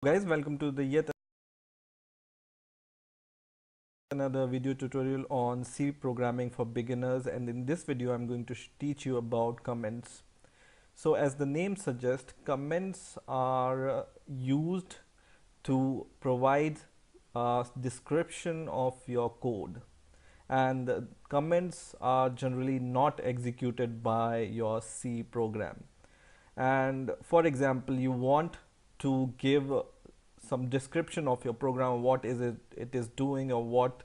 Guys, welcome to the yet another video tutorial on C programming for beginners, and in this video I'm going to teach you about comments. So as the name suggests, comments are used to provide a description of your code, and comments are generally not executed by your C program. And for example, you want to give some description of your program, what is it is doing, or what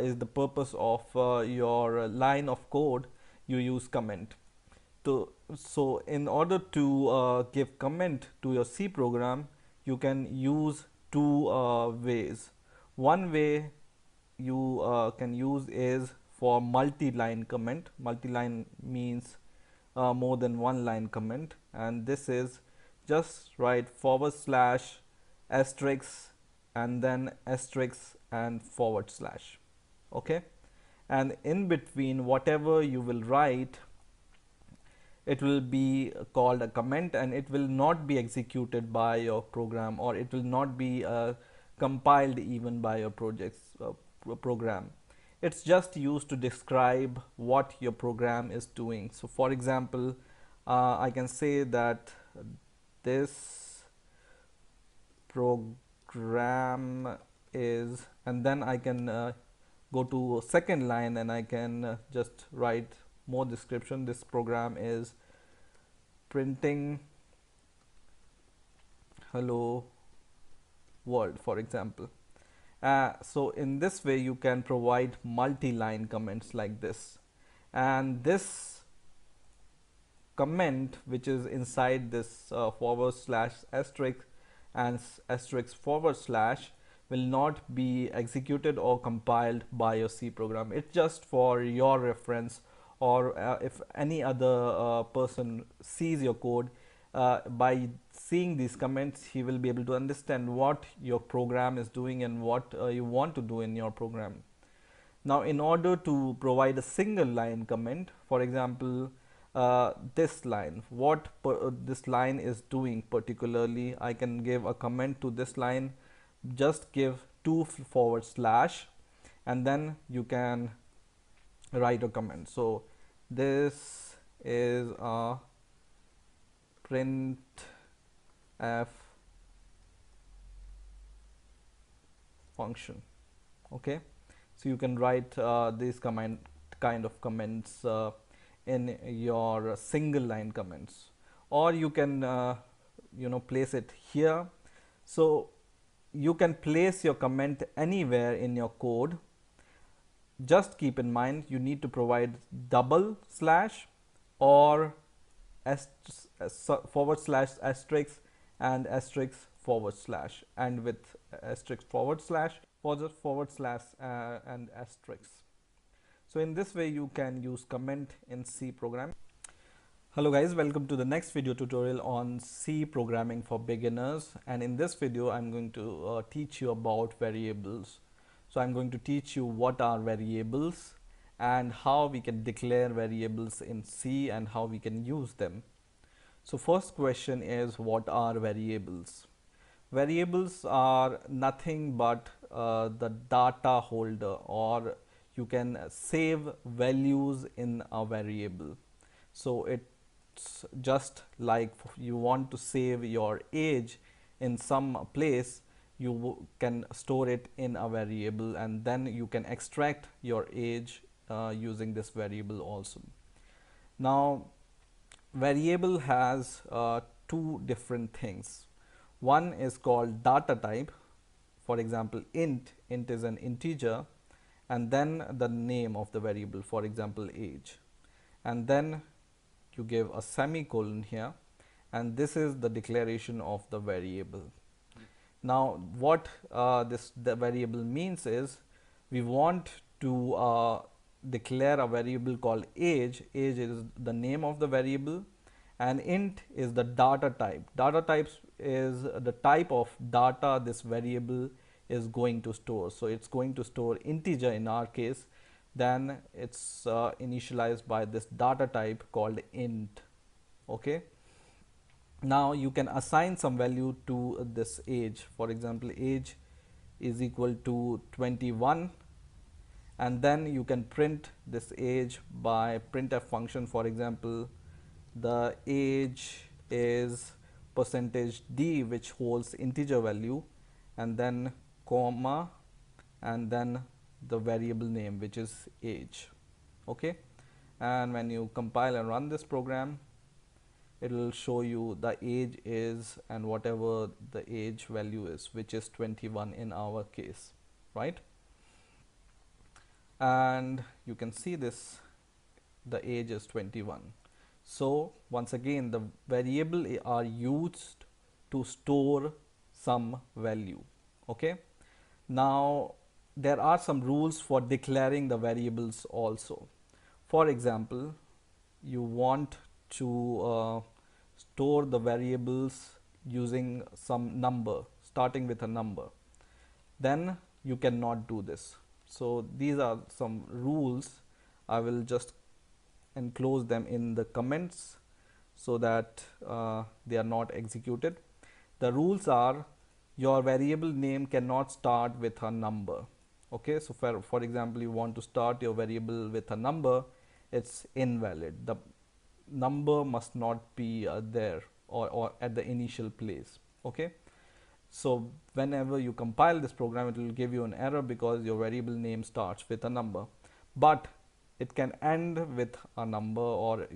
is the purpose of your line of code. You use comment. So in order to give comment to your C program, you can use two ways. One way you can use is for multi-line comment. Multi-line means more than one line comment, and this is just write forward slash asterisk and then asterisk and forward slash. Okay, and in between whatever you will write, it will be called a comment, and it will not be executed by your program, or it will not be compiled even by your program. It's just used to describe what your program is doing. So for example, I can say that this program is, and then I can go to second line and I can just write more description. This program is printing hello world, for example. So in this way you can provide multi-line comments like this, and this comment which is inside this forward slash asterisk and asterisk forward slash will not be executed or compiled by your C program. It's just for your reference, or if any other person sees your code, by seeing these comments he will be able to understand what your program is doing and what you want to do in your program. Now in order to provide a single line comment, for example, this line, what this line is doing particularly, I can give a comment to this line. Just give two forward slash and then you can write a comment. So this is a print f function. Okay, so you can write these kind of comments in your single line comments, or you can place it here. So you can place your comment anywhere in your code. Just keep in mind you need to provide double slash or forward slash asterisk and asterisk forward slash, and with asterisk forward slash forward slash and asterisk. So in this way you can use comment in C programming. Hello guys, welcome to the next video tutorial on C programming for beginners, and in this video I'm going to teach you about variables. So I'm going to teach you what are variables and how we can declare variables in C and how we can use them. So first question is, what are variables? Variables are nothing but the data holder, or you can save values in a variable. So it's just like you want to save your age in some place, you can store it in a variable, and then you can extract your age using this variable also. Now variable has two different things. One is called data type. For example, int is an integer, and then the name of the variable, for example age, and then you give a semicolon here, and this is the declaration of the variable. Now what the variable means is, we want to declare a variable called age. Age is the name of the variable, and int is the data type. Data types is the type of data this variable is going to store. So it's going to store integer in our case, then it's initialized by this data type called int. Okay, Now you can assign some value to this age. For example, age is equal to 21, and then you can print this age by printf function. For example, the age is percentage d, which holds integer value, and then comma, and then the variable name, which is age. Okay, and when you compile and run this program, it will show you the age is and whatever the age value is, which is 21 in our case, right? And you can see this, the age is 21. So once again, the variable are used to store some value. Okay, now there are some rules for declaring the variables also. For example, you want to store the variables using some number, starting with a number, then you cannot do this. So these are some rules. I will just enclose them in the comments so that they are not executed. The rules are: your variable name cannot start with a number. Okay, so for example, you want to start your variable with a number, it's invalid. The number must not be there, or at the initial place. Okay, so whenever you compile this program, it will give you an error because your variable name starts with a number, but it can end with a number, or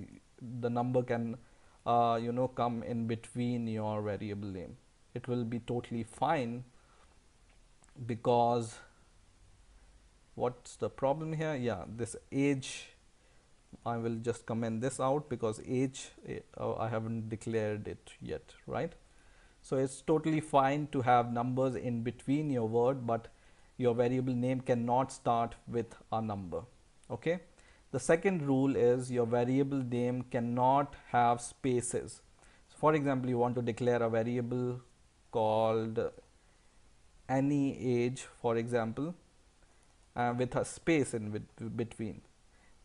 the number can come in between your variable name. It will be totally fine, because what's the problem here? Yeah, this age, I will just comment this out because age I haven't declared it yet, right? So it's totally fine to have numbers in between your word, but your variable name cannot start with a number. Okay, the second rule is your variable name cannot have spaces. So for example, you want to declare a variable called any age, for example, with a space in between.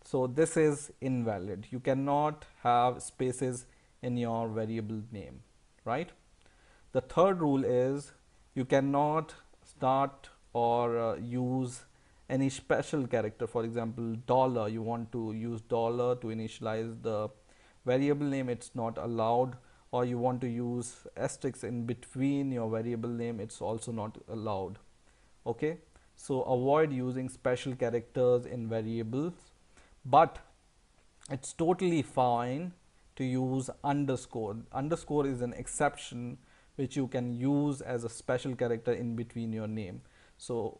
So this is invalid. You cannot have spaces in your variable name, right? The third rule is you cannot start or use any special character. For example, dollar, you want to use dollar to initialize the variable name, it's not allowed. Or you want to use asterisk in between your variable name, it's also not allowed. Okay, so avoid using special characters in variables, but it's totally fine to use underscore. Underscore is an exception which you can use as a special character in between your name. So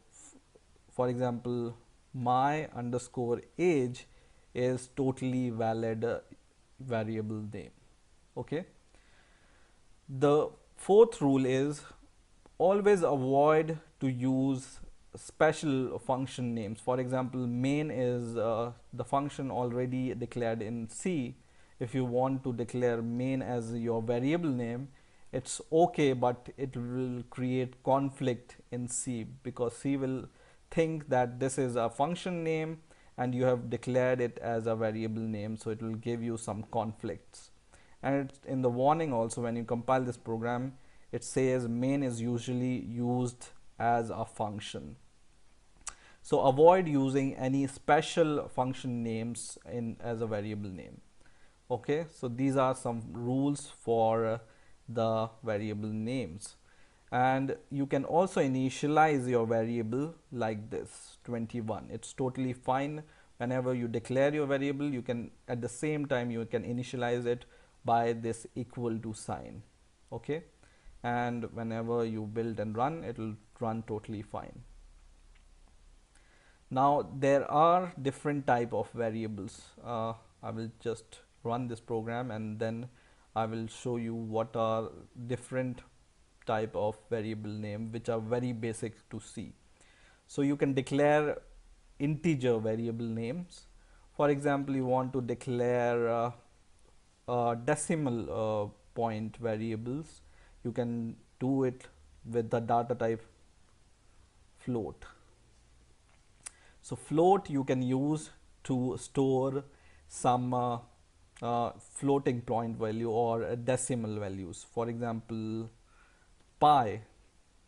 for example, my underscore age is totally valid variable name. Okay, the fourth rule is always avoid to use special function names. For example, main is the function already declared in C. If you want to declare main as your variable name, it's okay, but it will create conflict in C, because C will think that this is a function name and you have declared it as a variable name, so it will give you some conflicts. And it's in the warning also, when you compile this program, it says main is usually used as a function. So avoid using any special function names in as a variable name. Okay, so these are some rules for the variable names. And you can also initialize your variable like this, 21. It's totally fine. Whenever you declare your variable, you can at the same time you can initialize it by this equal to sign. Okay, and whenever you build and run, it will run totally fine. Now there are different type of variables. I will just run this program and then I will show you what are different type of variable name which are very basic to see. So you can declare integer variable names. For example, you want to declare decimal point variables. You can do it with the data type float. So float you can use to store some floating point value or decimal values. For example, pi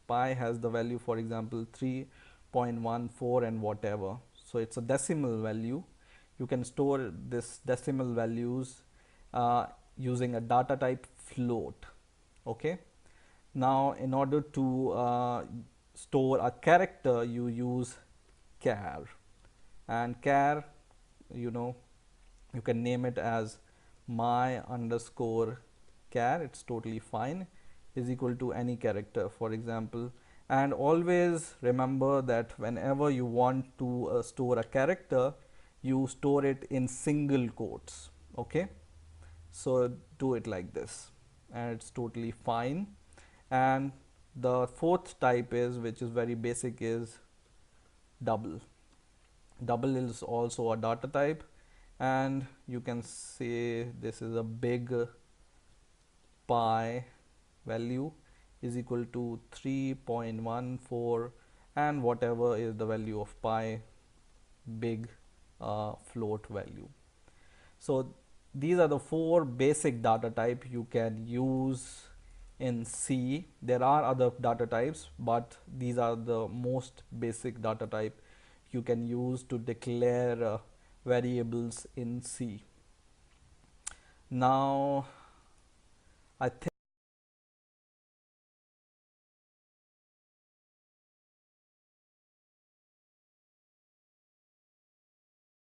has the value, for example, 3.14 and whatever. So it's a decimal value. You can store this decimal values using a data type float. Okay. Now in order to store a character, you use char, and char, you know, you can name it as my underscore char, it's totally fine, is equal to any character, for example. And always remember that whenever you want to store a character, you store it in single quotes. Okay, so do it like this and it's totally fine. And the fourth type is, which is very basic, is double. Double is also a data type, and you can say this is a big pi value is equal to 3.14 and whatever is the value of pi big float value. So these are the four basic data type you can use in C. There are other data types, but these are the most basic data type you can use to declare variables in C. Now I think